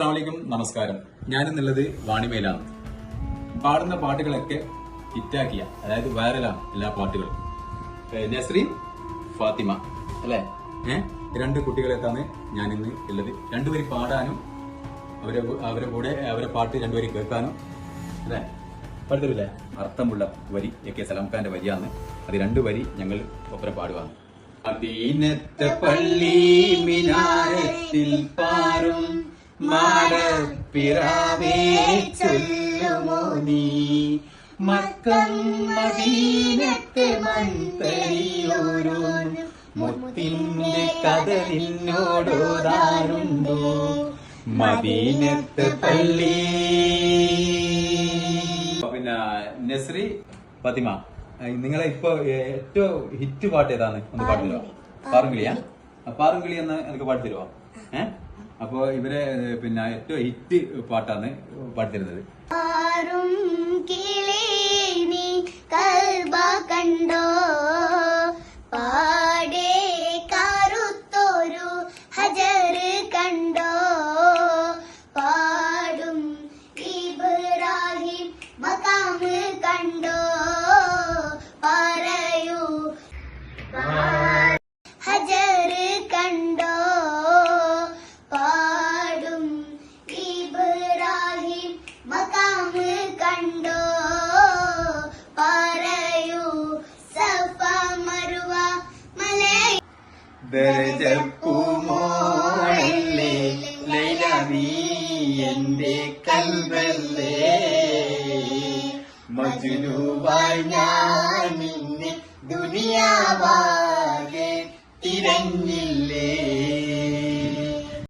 അസ്സലാമലൈക്കും, നമസ്കാരം. ഞാനെന്നുള്ളത് വാണിമേലാണ്. പാടുന്ന പാട്ടുകളൊക്കെ ഹിറ്റാക്കിയ, അതായത് വൈറലാണ് എല്ലാ പാട്ടുകളും. നസ്രീൻ, ഫാത്തിമ അല്ലെ? രണ്ട് കുട്ടികളെത്താണ് ഞാൻ ഇന്ന് ഉള്ളത്. രണ്ടുപേര് പാടാനും അവരെ കൂടെ അവരെ പാട്ട് രണ്ടുപേര് കേൾക്കാനും അല്ലെ പാടുതരില്ലേ? അർത്ഥമുള്ള വരി AK സലാം ഖാന്റെ വരിയാണ്. അത് രണ്ടു വരി ഞങ്ങൾ ഒപ്പരം പാടുവാണ്. മദീനത്തെ പള്ളി മിനാരത്തിൽ പാറും മാടപ്പിറാവേ ചൊല്ലുമോ നീ, മക്കം മദീനത്തെ മൺതരിയോരും മുത്തിന്റെ കഥ നിന്നോടോതാറുണ്ടോ? മദീനത്തെ പള്ളി. പിന്നെ നസ്രി, ഫാത്തിമ, നിങ്ങളെ ഇപ്പൊ ഏറ്റവും ഹിറ്റ് പാട്ട് ഏതാണ്? ഒന്ന് പാടുതരുവോ? പാറുംകിളിയാ? പാറുംകിളി എന്ന് എനിക്ക് പാടിത്തരുവോ? അപ്പൊ ഇവരെ പിന്നെ ഏറ്റവും ഹിറ്റ് പാട്ടാണ് പാടിത്തരുന്നത്. കണ്ടോ പാടേ കറുത്തോരു ഹജർ കണ്ടോ, പാടും ഇബ്രാഹിം മഖാം കണ്ടോ, പറയൂ ഹജർ കണ്ടോ, പാടും ഇബ്രാഹിം മഖാം കണ്ടോ, പറയൂ സഫ മർവ മലൈ ദരജപ്പൂമോളല്ലേ ലൈല നീ എന്റെ കൽബല്ലേ, മജ്നൂവായി ഞാൻ നിന്നെ ദുനിയാവാകെ തിരഞ്ഞില്ലേ,